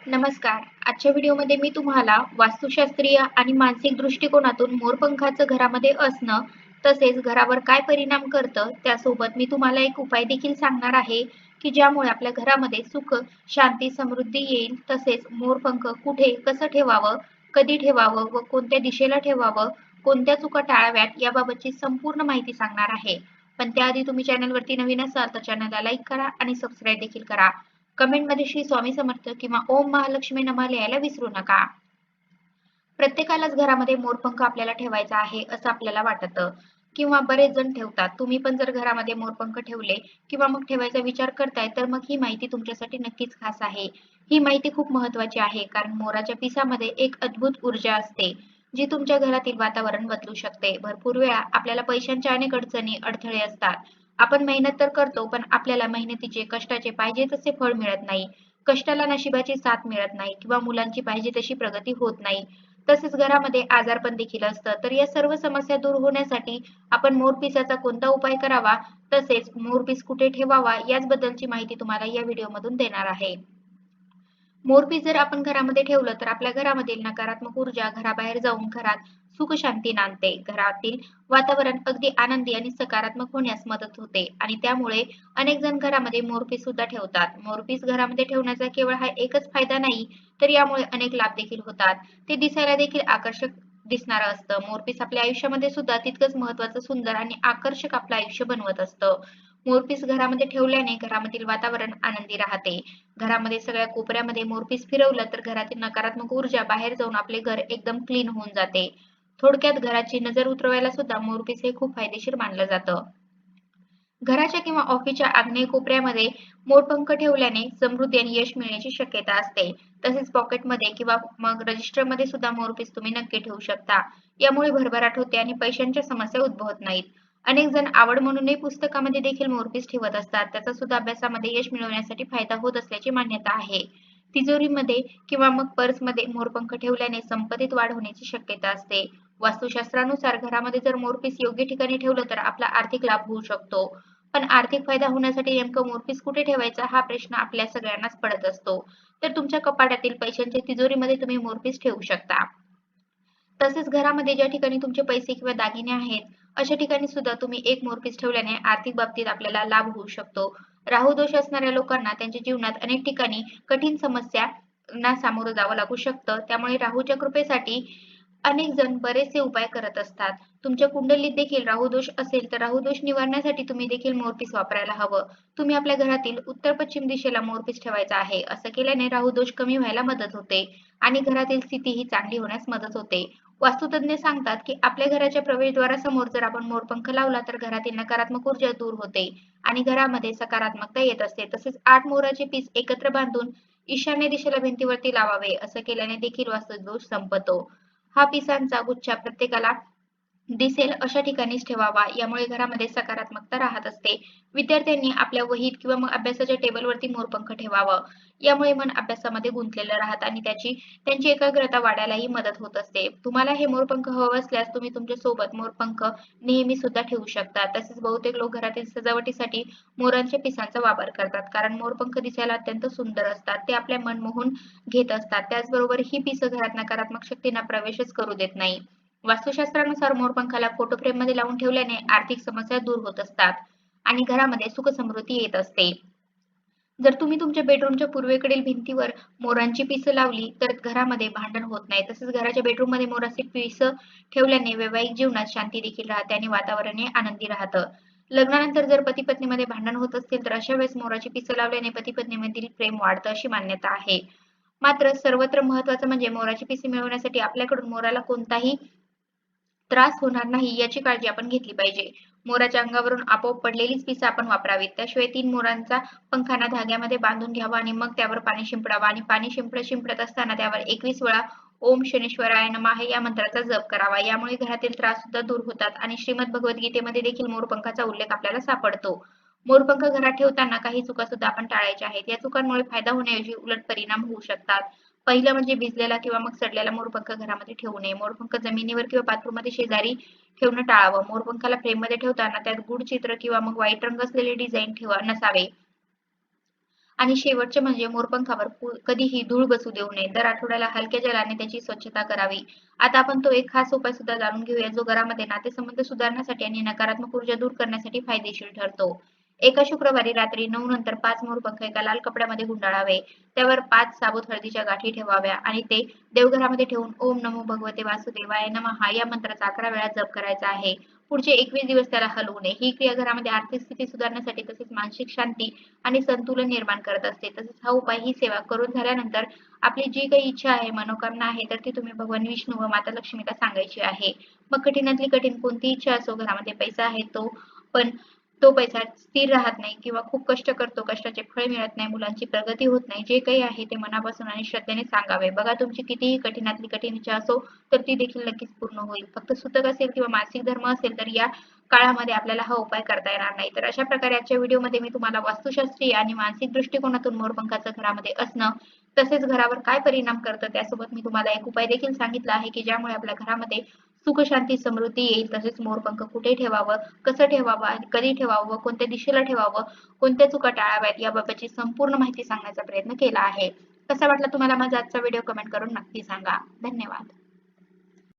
नमस्कार. आजच्या व्हिडिओमध्ये मी तुम्हाला वास्तुशास्त्रीय आणि मानसिक दृष्टिकोनातून मोरपंखाचं घरामध्ये असणं, तसेच घरावर काय परिणाम करतं, त्यासोबत मी तुम्हाला एक उपाय देखील सांगणार आहे, की ज्यामुळे आपल्या घरामध्ये सुख, शांती, समृद्धी येईल. तसेच मोरपंख कुठे, कसं ठेवावं, कधी ठेवावं व कोणत्या दिशेला ठेवावं, कोणत्या चुका टाळाव्यात याबाबतची संपूर्ण माहिती सांगणार आहे. पण त्याआधी तुम्ही चॅनलवरती नवीन असाल तर चॅनलला लाईक करा आणि सबस्क्राईब देखील करा. कमेंटमध्ये श्री स्वामी समर्थ किंवा ओम महालक्ष्मी नमः लिहायला विसरू नका. प्रत्येकालाच घरामध्ये मोरपंख आपल्याला ठेवायचा आहे असं आपल्याला वाटतं किंवा बरेच जण ठेवतात. तुम्ही पण जर घरामध्ये मोरपंख ठेवले किंवा मग ठेवायचा विचार करताय तर मग ही माहिती तुमच्यासाठी नक्कीच खास आहे. ही माहिती खूप महत्त्वाची आहे कारण मोराच्या पिसामध्ये एक अद्भुत ऊर्जा असते जी तुमच्या घरातील वातावरण बदलू शकते. भरपूर वेळा आपल्याला पैशांच्या अनेक अडचणी, अडथळे असतात. आपण मेहनत तर करतो पण आपल्याला मेहनतीचे, कष्टाचे पाहिजे तसे फळ मिळत नाही. कष्टाला नशिबाची साथ मिळत नाही किंवा मुलांची पाहिजे तशी प्रगती होत नाही. तसेच घरामध्ये आजारपण देखील असतं. तर या सर्व समस्या दूर होण्यासाठी आपण मोरपिसाचा कोणता उपाय करावा, तसेच मोरपीस कुठे ठेवावा याचबद्दलची माहिती तुम्हाला या व्हिडिओमधून देणार आहे. मोरपीस जर आपण घरामध्ये ठेवलं तर आपल्या घरामधील नकारात्मक ऊर्जा घराबाहेर जाऊन घरात सुख शांती नांदते. घरातील वातावरण अगदी आनंदी आणि सकारात्मक होण्यास मदत होते आणि त्यामुळे अनेक जण घरामध्ये मोरपीस सुद्धा ठेवतात. मोरपीस घरामध्ये ठेवण्याचा केवळ हा एकच फायदा नाही, तर यामुळे अनेक लाभ देखील होतात. ते दिसायला देखील आकर्षक दिसणारं असतं. मोरपीस आपल्या आयुष्यामध्ये सुद्धा तितकंच महत्त्वाचं, सुंदर आणि आकर्षक आपलं आयुष्य बनवत असतं. मोरपीस घरामध्ये ठेवल्याने घरामधील वातावरण आनंदी राहते. घरामध्ये सगळ्या कोपऱ्यामध्ये मोरपीस फिरवलं तर घरातील नकारात्मक ऊर्जा बाहेर जाऊन आपले घर एकदम क्लीन होऊन जाते. थोडक्यात घराची नजर उतरवायला सुद्धा मोरपीस हे खूप फायदेशीर मानलं जातं. घराच्या किंवा ऑफिसच्या आग्नेय कोपऱ्यामध्ये मोरपंख ठेवल्याने समृद्धी आणि यश मिळण्याची शक्यता असते. तसेच पॉकेटमध्ये किंवा मग रजिस्टरमध्ये सुद्धा मोरपीस तुम्ही नक्की ठेवू शकता. यामुळे भरभराट होते आणि पैशांच्या समस्या उद्भवत नाहीत. अनेक जण आवड म्हणूनही पुस्तकामध्ये देखील मोरपीस ठेवत असतात. त्याचा सुद्धा अभ्यासामध्ये यश मिळवण्यासाठी फायदा होत असल्याची मान्यता आहे. तिजोरीमध्ये किंवा मग पर्समध्ये मोरपंख ठेवल्याने संपत्तीत वाढ होण्याची शक्यता असते. वास्तुशास्त्रानुसार घरामध्ये जर मोरपीस योग्य ठिकाणी ठेवलं तर आपला आर्थिक लाभ होऊ शकतो. पण आर्थिक फायदा होण्यासाठी नेमकं मोरपीस कुठे ठेवायचा हा प्रश्न आपल्या सगळ्यांनाच पडत असतो. तर तुमच्या कपाटातील पैशांच्या तिजोरीमध्ये तुम्ही मोरपीस ठेवू शकता. तसेच घरामध्ये ज्या ठिकाणी तुमचे पैसे किंवा दागिने आहेत, अशा ठिकाणी सुद्धा तुम्ही एक मोरपीस ठेवल्याने आर्थिक बाबतीत आपल्याला लाभ होऊ शकतो. राहू दोष असणाऱ्या लोकांना त्यांच्या जीवनात अनेक ठिकाणी कठीण समस्यांना सामोरं जावं लागू शकतं. त्यामुळे राहूच्या कृपेसाठी अनेक जण बरेचसे उपाय करत असतात. तुमच्या कुंडलीत देखील राहू दोष असेल तर राहू दोष निवारण्यासाठी तुम्ही देखील मोरपीस वापरायला हवं. तुम्ही आपल्या घरातील उत्तर-पश्चिम दिशेला मोरपीस ठेवायचा आहे. असं केल्याने राहू दोष कमी व्हायला मदत होते आणि घरातील स्थिती ही चांगली होण्यास मदत होते. वास्तुतज्ञ सांगतात की आपल्या घराच्या प्रवेशद्वारासमोर जर आपण मोरपंख लावला तर घरातील नकारात्मक ऊर्जा दूर होते आणि घरामध्ये सकारात्मकता येत असते. तसेच 8 मोराचे पीस एकत्र बांधून ईशान्य दिशेला भिंतीवरती लावावे. असं केल्याने देखील वास्तुदोष संपतो. हा पिसांचा गुच्छ प्रत्येकाला दिसेल अशा ठिकाणीच ठेवावा. यामुळे घरामध्ये सकारात्मकता राहत असते. विद्यार्थ्यांनी आपल्या वहीत किंवा मग अभ्यासाच्या टेबलवरती मोरपंख ठेवावं. यामुळे मन अभ्यासामध्ये गुंतलेलं राहतं आणि त्यांची एकाग्रता वाढायलाही मदत होत असते. तुम्हाला हे मोरपंख हवं असल्यास तुम्ही तुमच्या सोबत मोरपंख नेहमी सुद्धा ठेवू शकता. तसेच बहुतेक लोक घरातील सजावटीसाठी मोरांच्या पिसांचा वापर करतात. कारण मोरपंख दिसायला अत्यंत सुंदर असतात. ते आपले मन मोहून घेत असतात. त्याचबरोबर ही पिसं घरात नकारात्मक शक्तींना प्रवेशच करू देत नाही. वास्तुशास्त्रानुसार मोरपंखाला फोटो फ्रेममध्ये लावून ठेवल्याने आर्थिक समस्या दूर होत असतात आणि घरामध्ये सुख समृद्धी येत असते. जर तुम्ही तुमच्या बेडरूमच्या पूर्वेकडील भिंतीवर मोरांची पिसं लावली तर घरामध्ये भांडण होत नाही. तसेच घराच्या बेडरूममध्ये मोराची पिसं ठेवल्याने वैवाहिक जीवनात शांती देखील राहते आणि वातावरणही आनंदी राहतं. लग्नानंतर जर पती-पत्नीमध्ये भांडण होत असतील तर अशा वेळेस मोराची पिसं लावल्याने पती-पत्नीमधील प्रेम वाढतं अशी मान्यता आहे. मात्र सर्वत्र महत्त्वाचं म्हणजे मोराची पिसे मिळवण्यासाठी आपल्याकडून मोराला कोणताही त्रास होणार नाही याची काळजी आपण घेतली पाहिजे. मोराच्या अंगावरून आपोआप पडलेलीच पिसं आपण वापरावीत. त्याशिवाय 3 मोरांचा पंखांना धाग्यामध्ये बांधून घ्यावा आणि मग त्यावर पाणी शिंपडावं आणि पाणी शिंपडत असताना त्यावर 21 वेळा ओम शनेश्वराय नमः या मंत्राचा जप करावा. यामुळे घरातील त्रास सुद्धा दूर होतात आणि श्रीमद भगवद्गीतेमध्ये देखील मोरपंखाचा उल्लेख आपल्याला सापडतो. मोरपंख घरात ठेवताना काही चुका सुद्धा आपण टाळायच्या आहेत. या चुकांमुळे फायदा होण्याऐवजी उलट परिणाम होऊ शकतात. पहिलं म्हणजे भिजलेला किंवा मग सडलेला मोरपंख घरामध्ये ठेवू नये. मोरपंख जमिनीवर किंवा बाथरूममध्ये शेजारी ठेवणं टाळावं. मोरपंखाला फ्रेममध्ये ठेवताना त्यात गूढ चित्र किंवा मग वाईट रंग असलेले डिझाईन ठेवा नसावे. आणि शेवटचे म्हणजे मोरपंखावर कधीही धूळ बसू देऊ नये. दर आठवड्याला हलक्या जलाने त्याची स्वच्छता करावी. आता आपण तो एक खास उपाय सुद्धा जाणून घेऊया, जो घरामध्ये नातेसंबंध सुधारण्यासाठी आणि नकारात्मक ऊर्जा दूर करण्यासाठी फायदेशीर ठरतो. एका शुक्रवारी रात्री 9 नंतर 5 मोरपंख एका लाल कपड्यामध्ये गुंडाळावे. त्यावर 5 साबूत हळदीच्या गाठी ठेवाव्या आणि ते देवघरामध्ये ठेवून ओम नमो भगवते वासुदेवाय नमः या मंत्राचा 11 वेळा जप करायचा आहे. पुढचे 21 दिवस त्याला हलवू नये. ही क्रिया घरामध्ये आर्थिक स्थिती सुधारण्यासाठी तसेच मानसिक शांती आणि संतुलन निर्माण करत असते. तसेच हा उपाय, ही सेवा करून झाल्यानंतर आपली जी काही इच्छा आहे, मनोकामना आहे, तर ती तुम्ही भगवान विष्णू व माता लक्ष्मीला सांगायची आहे. मग कठीणातली कठीण कोणती इच्छा असो, घरामध्ये पैसा आहे पण तो पैसा स्थिर राहत नाही किंवा खूप कष्ट करतो, कष्टाचे फळ मिळत नाही, मुलांची प्रगती होत नाही. जे काही आहे ते मनापासून आणि श्रद्धेने सांगावे. बघा, तुमची कितीही कठीणातली कठीण इच्छा असो, तर ती देखील नक्कीच पूर्ण होईल. फक्त सुतक असेल किंवा मासिक धर्म असेल तर या काळामध्ये आपल्याला हा उपाय करता येणार नाही. तर अशा प्रकारे आजच्या व्हिडिओमध्ये मी तुम्हाला वास्तुशास्त्रीय आणि मानसिक दृष्टिकोनातून मोरपंखाचं घरामध्ये असणं, तसेच घरावर काय परिणाम करतं, त्यासोबत मी तुम्हाला एक उपाय देखील सांगितला आहे, की ज्यामुळे आपल्या घरामध्ये सुख, शांती, समृद्धी येईल. तसेच मोरपंख कुठे ठेवावं, कसं ठेवावं, कधी ठेवावं, कोणत्या दिशेला ठेवावं, कोणत्या चुका टाळाव्यात, याबाबतची संपूर्ण माहिती सांगण्याचा प्रयत्न केला आहे. कसा वाटला तुम्हाला माझा आजचा व्हिडिओ? कमेंट करून नक्की सांगा. धन्यवाद.